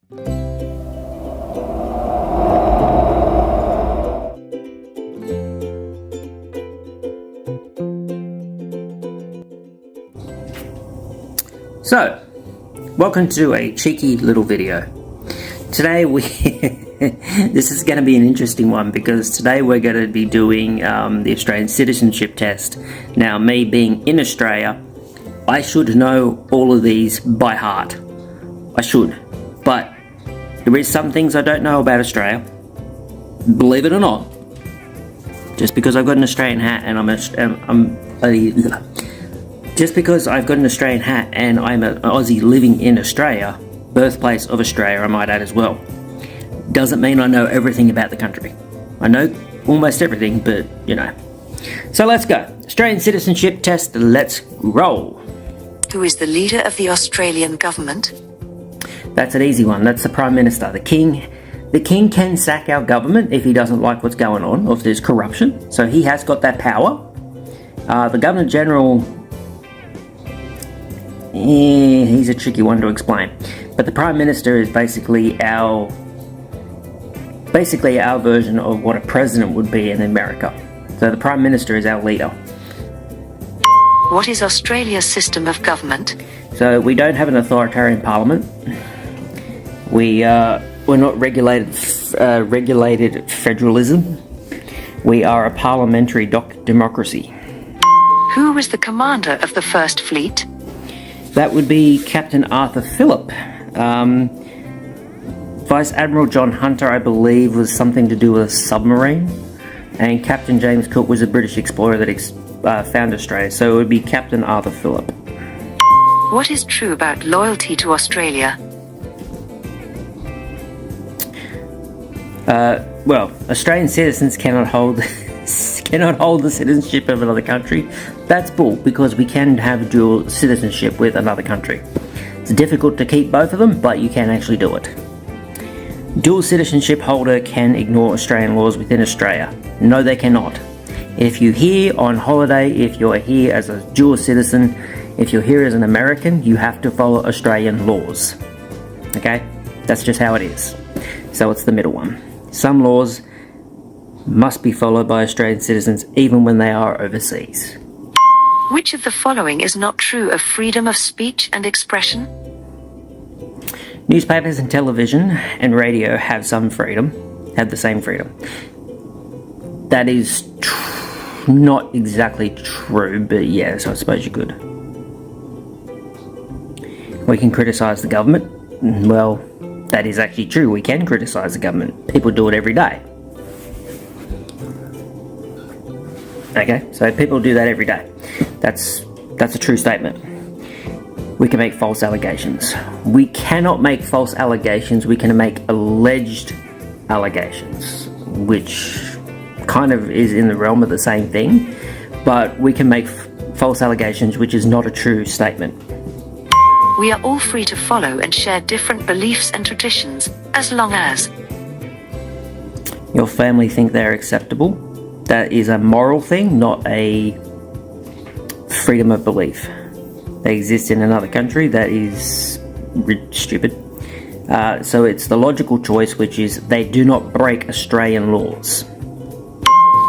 So, welcome to a cheeky little video. Today this is going to be an interesting one because today we're going to be doing the Australian Citizenship Test. Now, me being in Australia, I should know all of these by heart. I should. But there is some things I don't know about Australia. Believe it or not. Just because I've got an Australian hat and just because I've got an Australian hat and I'm an Aussie living in Australia, birthplace of Australia I might add as well, doesn't mean I know everything about the country. I know almost everything, but you know. So let's go. Australian Citizenship Test, let's roll. Who is the leader of the Australian government? That's an easy one. That's the Prime Minister. The King. The King can sack our government if he doesn't like what's going on, or if there's corruption. So he has got that power. The Governor General, he's a tricky one to explain. But the Prime Minister is basically our version of what a president would be in America. So the Prime Minister is our leader. What is Australia's system of government? So we don't have an authoritarian parliament. We're not regulated federalism. We are a parliamentary democracy. Who was the commander of the First Fleet? That would be Captain Arthur Phillip. Vice Admiral John Hunter, I believe, was something to do with a submarine. And Captain James Cook was a British explorer that found Australia. So it would be Captain Arthur Phillip. What is true about loyalty to Australia? Well, Australian citizens cannot hold the citizenship of another country. That's bull, because we can have dual citizenship with another country. It's difficult to keep both of them, but you can actually do it. Dual citizenship holder can ignore Australian laws within Australia. No, they cannot. If you're here on holiday, if you're here as a dual citizen, if you're here as an American, you have to follow Australian laws. Okay? That's just how it is. So it's the middle one. Some laws must be followed by Australian citizens even when they are overseas. Which of the following is not true of freedom of speech and expression? Newspapers and television and radio have the same freedom. That is not exactly true, but yes, I suppose you could. We can criticise the government. Well, that is actually true. We can criticise the government. People do it every day. Okay, so people do that every day. That's a true statement. We can make false allegations. We cannot make false allegations. We can make alleged allegations, which kind of is in the realm of the same thing, but we can make false allegations, which is not a true statement. We are all free to follow and share different beliefs and traditions, as long as your family think they're acceptable. That is a moral thing, not a freedom of belief. They exist in another country. That is stupid. So it's the logical choice, which is they do not break Australian laws.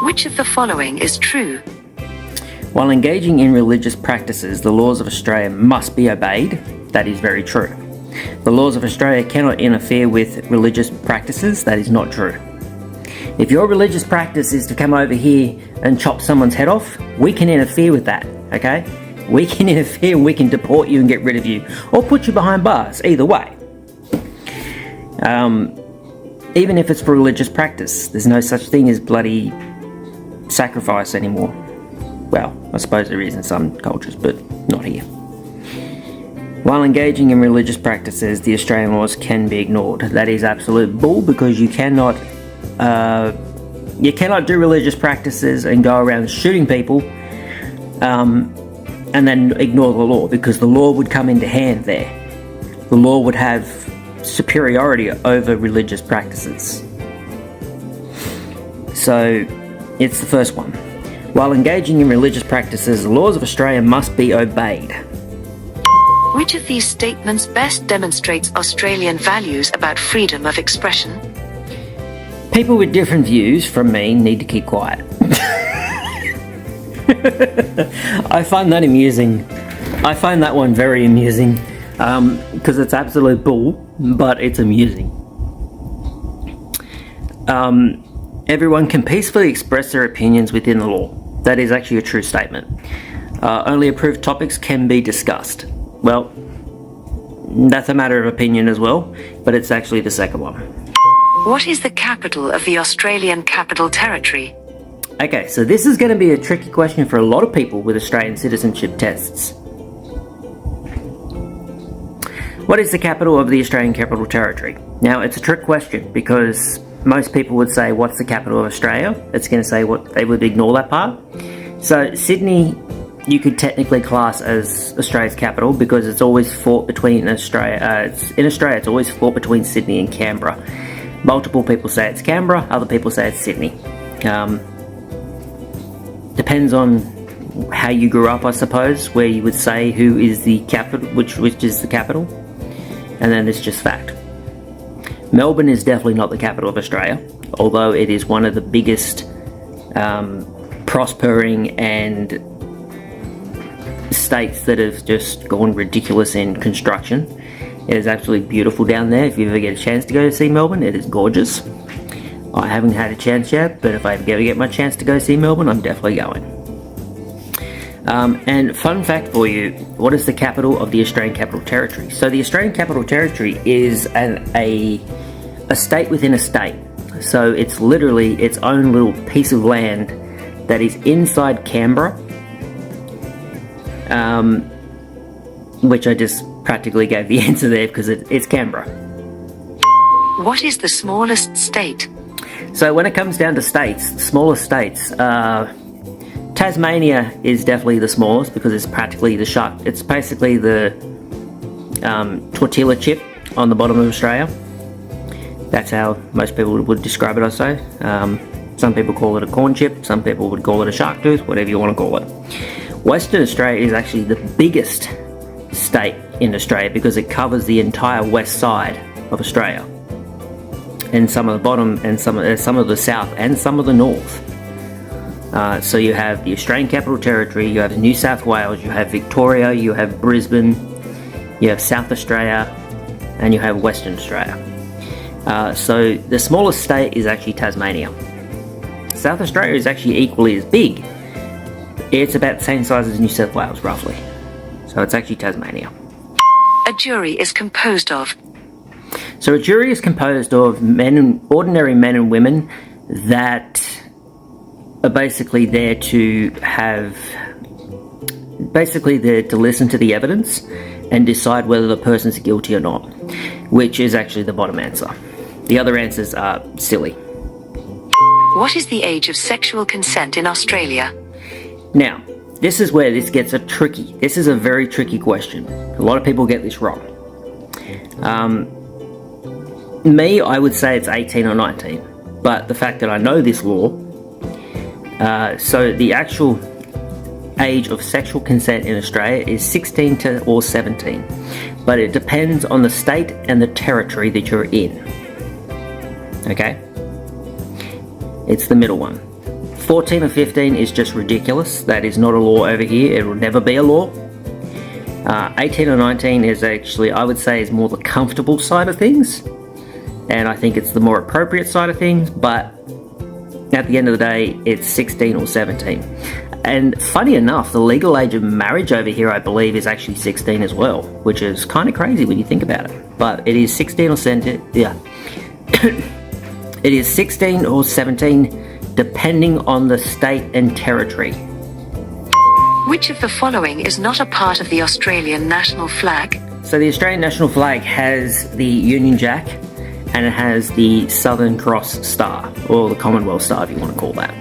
Which of the following is true? While engaging in religious practices, the laws of Australia must be obeyed. That is very true. The laws of Australia cannot interfere with religious practices. That is not true. If your religious practice is to come over here and chop someone's head off, we can interfere with that, okay? We can interfere and we can deport you and get rid of you, or put you behind bars, either way. Even if it's for religious practice, there's no such thing as bloody sacrifice anymore. Well, I suppose there is in some cultures, but not here. While engaging in religious practices, the Australian laws can be ignored. That is absolute bull, because you cannot do religious practices and go around shooting people and then ignore the law, because the law would come into hand there. The law would have superiority over religious practices. So it's the first one. While engaging in religious practices, the laws of Australia must be obeyed. Which of these statements best demonstrates Australian values about freedom of expression? People with different views from me need to keep quiet. I find that amusing. I find that one very amusing because it's absolute bull, but it's amusing. Everyone can peacefully express their opinions within the law. That is actually a true statement. Only approved topics can be discussed. Well, that's a matter of opinion as well, but it's actually the second one. What is the capital of the Australian Capital Territory? Okay, so this is going to be a tricky question for a lot of people with Australian citizenship tests. What is the capital of the Australian Capital Territory? Now, it's a trick question because most people would say, what's the capital of Australia? It's going to say what they would ignore that part. So Sydney, you could technically class as Australia's capital because it's always fought between Australia. In Australia, it's always fought between Sydney and Canberra. Multiple people say it's Canberra, other people say it's Sydney. Depends on how you grew up, I suppose, where you would say who is the capital, which is the capital, and then it's just fact. Melbourne is definitely not the capital of Australia, although it is one of the biggest prospering and states that have just gone ridiculous in construction. It is absolutely beautiful down there. If you ever get a chance to go to see Melbourne, it is gorgeous. I haven't had a chance yet, but if I ever get my chance to go see Melbourne, I'm definitely going. And fun fact for you, what is the capital of the Australian Capital Territory? So the Australian Capital Territory is a state within a state. So it's literally its own little piece of land that is inside Canberra, which I just practically gave the answer there because it's Canberra. What is the smallest state? So when it comes down to states, smaller states, Tasmania is definitely the smallest because it's practically it's basically the tortilla chip on the bottom of Australia. That's how most people would describe it, I'd say. Some people call it a corn chip, some people would call it a shark tooth, whatever you want to call it. Western Australia is actually the biggest state in Australia because it covers the entire west side of Australia, and some of the bottom, and some of the south, and some of the north. So you have the Australian Capital Territory, you have New South Wales, you have Victoria, you have Brisbane, you have South Australia, and you have Western Australia. So the smallest state is actually Tasmania. South Australia is actually equally as big. It's about the same size as New South Wales, roughly. So it's actually Tasmania. A jury is composed of. So a jury is composed of ordinary men and women that are basically there to listen to the evidence and decide whether the person's guilty or not, which is actually the bottom answer. The other answers are silly. What is the age of sexual consent in Australia? Now, this is where this gets tricky. This is a very tricky question. A lot of people get this wrong. I would say it's 18 or 19, but the fact that I know this law, so the actual age of sexual consent in Australia is 16 or 17, but it depends on the state and the territory that you're in. Okay? It's the middle one. 14 or 15 is just ridiculous. That is not a law over here. It will never be a law. 18 or 19 is actually, I would say, is more the comfortable side of things. And I think it's the more appropriate side of things. But at the end of the day, it's 16 or 17. And funny enough, the legal age of marriage over here, I believe, is actually 16 as well, which is kind of crazy when you think about it. But it is 16 or 17, yeah. It is 16 or 17, depending on the state and territory. Which of the following is not a part of the Australian national flag? So the Australian national flag has the Union Jack, and it has the Southern Cross Star, or the Commonwealth Star if you want to call that.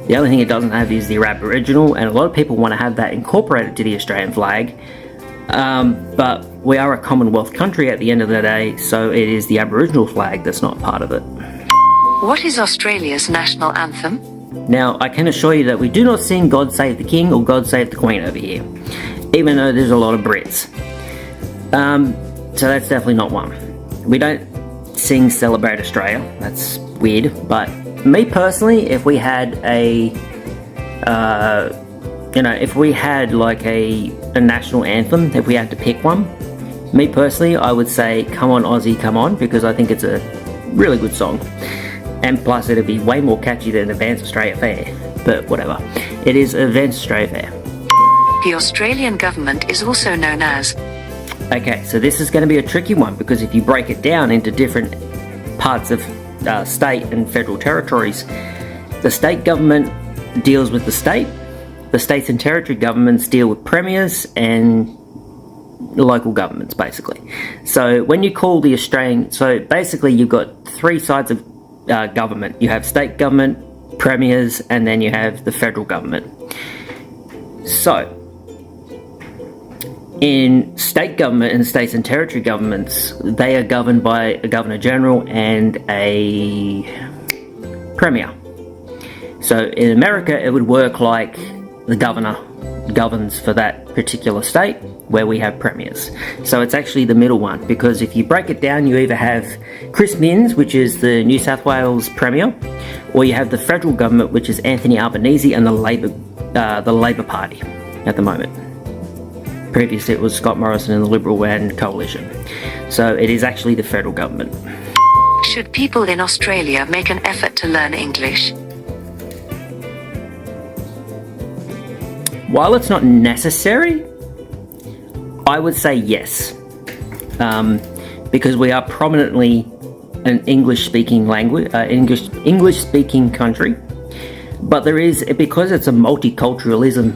The only thing it doesn't have is the Aboriginal, and a lot of people want to have that incorporated to the Australian flag. But we are a Commonwealth country at the end of the day, so it is the Aboriginal flag that's not part of it. What is Australia's national anthem? Now, I can assure you that we do not sing God Save the King or God Save the Queen over here, even though there's a lot of Brits. So that's definitely not one. We don't sing Celebrate Australia. That's weird. But me personally, if we had if we had like a national anthem, if we had to pick one, me personally, I would say Come On Aussie, Come On, because I think it's a really good song. And plus it'd be way more catchy than Advance Australia Fair. But whatever. It is Advance Australia Fair. The Australian government is also known as... Okay, so this is going to be a tricky one, because if you break it down into different parts of state and federal territories, the state government deals with the states and territory governments deal with premiers and local governments, basically. So when you call the Australian, so basically you've got three sides of government. You have state government, premiers, and then you have the federal government. So in state government and states and territory governments, they are governed by a Governor General and a Premier. So in America, it would work like the governor governs for that particular state, where we have premiers. So it's actually the middle one, because if you break it down, you either have Chris Minns, which is the New South Wales Premier, or you have the federal government, which is Anthony Albanese and the Labor Party at the moment. Previously it was Scott Morrison and the Liberal and Coalition. So it is actually the federal government. Should people in Australia make an effort to learn English? While it's not necessary, I would say yes. Because we are prominently an English-speaking language, English-speaking country. But there is, because it's a multiculturalism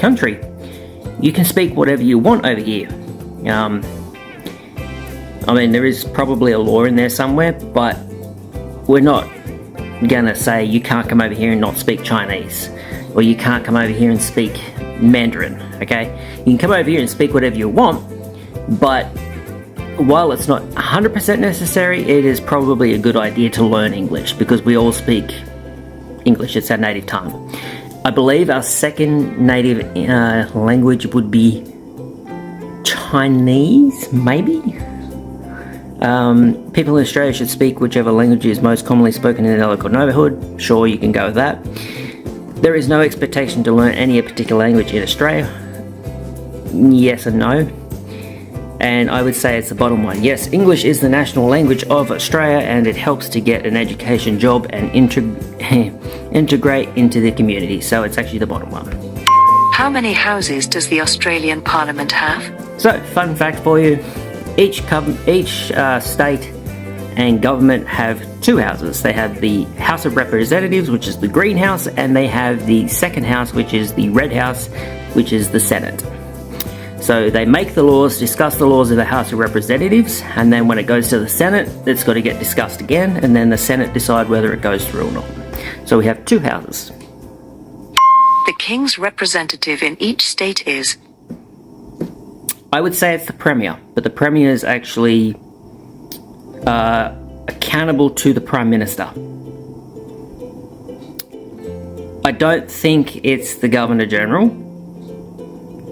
country, you can speak whatever you want over here. I mean, there is probably a law in there somewhere, but we're not gonna say you can't come over here and not speak Chinese, or you can't come over here and speak Mandarin, okay? You can come over here and speak whatever you want, but while it's not 100% necessary, it is probably a good idea to learn English, because we all speak English, it's our native tongue. I believe our second native language would be Chinese, maybe? People in Australia should speak whichever language is most commonly spoken in their local neighbourhood. Sure, you can go with that. There is no expectation to learn any particular language in Australia. Yes and no. And I would say it's the bottom one. Yes, English is the national language of Australia, and it helps to get an education, job, and integrate into the community. So it's actually the bottom one. How many houses does the Australian Parliament have? So, fun fact for you. Each state and government have two houses. They have the House of Representatives, which is the Green House, and they have the second house, which is the Red House, which is the Senate. So they make the laws, discuss the laws of the House of Representatives, and then when it goes to the Senate, it's got to get discussed again, and then the Senate decide whether it goes through or not. So we have two houses. The King's representative in each state is? I would say it's the Premier, but the Premier is actually accountable to the Prime Minister. I don't think it's the Governor General,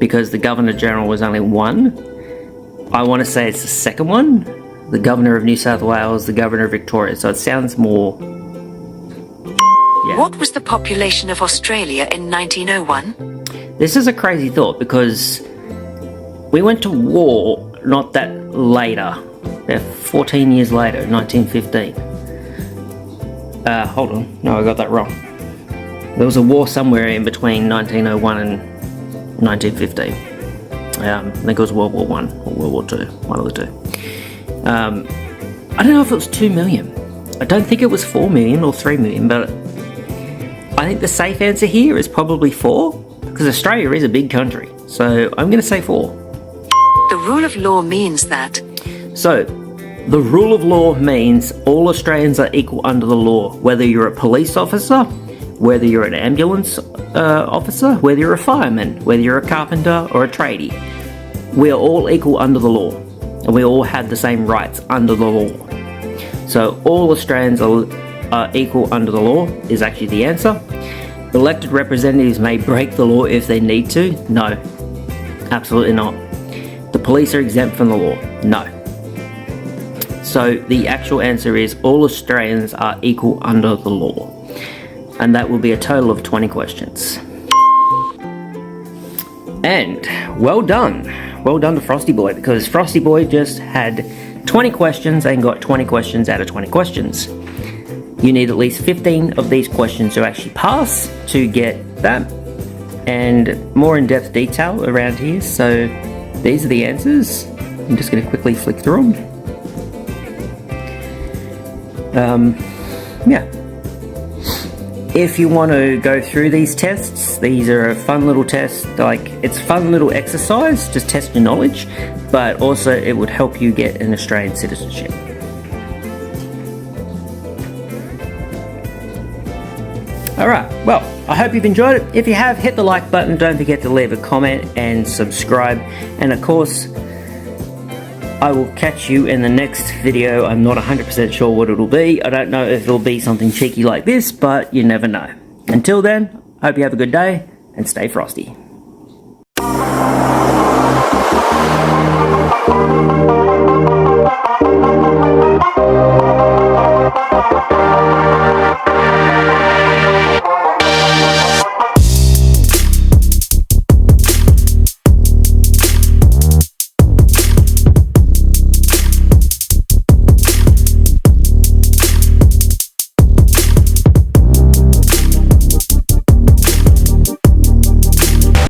because the Governor General was only one. I want to say it's the second one, the Governor of New South Wales, the Governor of Victoria, so it sounds more... Yeah. What was the population of Australia in 1901? This is a crazy thought, because we went to war not that later, about 14 years later, 1915. Hold on, no, I got that wrong. There was a war somewhere in between 1901 and 1915. I think it was World War I or World War II, one of the two. I don't know if it was 2 million. I don't think it was 4 million or 3 million, but I think the safe answer here is probably 4, because Australia is a big country. So I'm going to say 4. The rule of law means that? So, the rule of law means all Australians are equal under the law, whether you're a police officer, whether you're an ambulance officer, whether you're a fireman, whether you're a carpenter or a tradie. We are all equal under the law, and we all have the same rights under the law. So all Australians are equal under the law is actually the answer. Elected representatives may break the law if they need to. No, absolutely not. The police are exempt from the law? No. So the actual answer is all Australians are equal under the law. And that will be a total of 20 questions. And well done. Well done to Frosty Boy, because Frosty Boy just had 20 questions and got 20 questions out of 20 questions. You need at least 15 of these questions to actually pass to get that. And more in-depth detail around here. So these are the answers. I'm just going to quickly flick through them. Yeah. If you want to go through these tests, these are a fun little test. Like, it's fun little exercise, just test your knowledge, but also it would help you get an Australian citizenship. Alright, well, I hope you've enjoyed it. If you have, hit the like button, don't forget to leave a comment and subscribe. And of course, I will catch you in the next video. I'm not 100% sure what it'll be. I don't know if it'll be something cheeky like this, but you never know. Until then, hope you have a good day and stay frosty.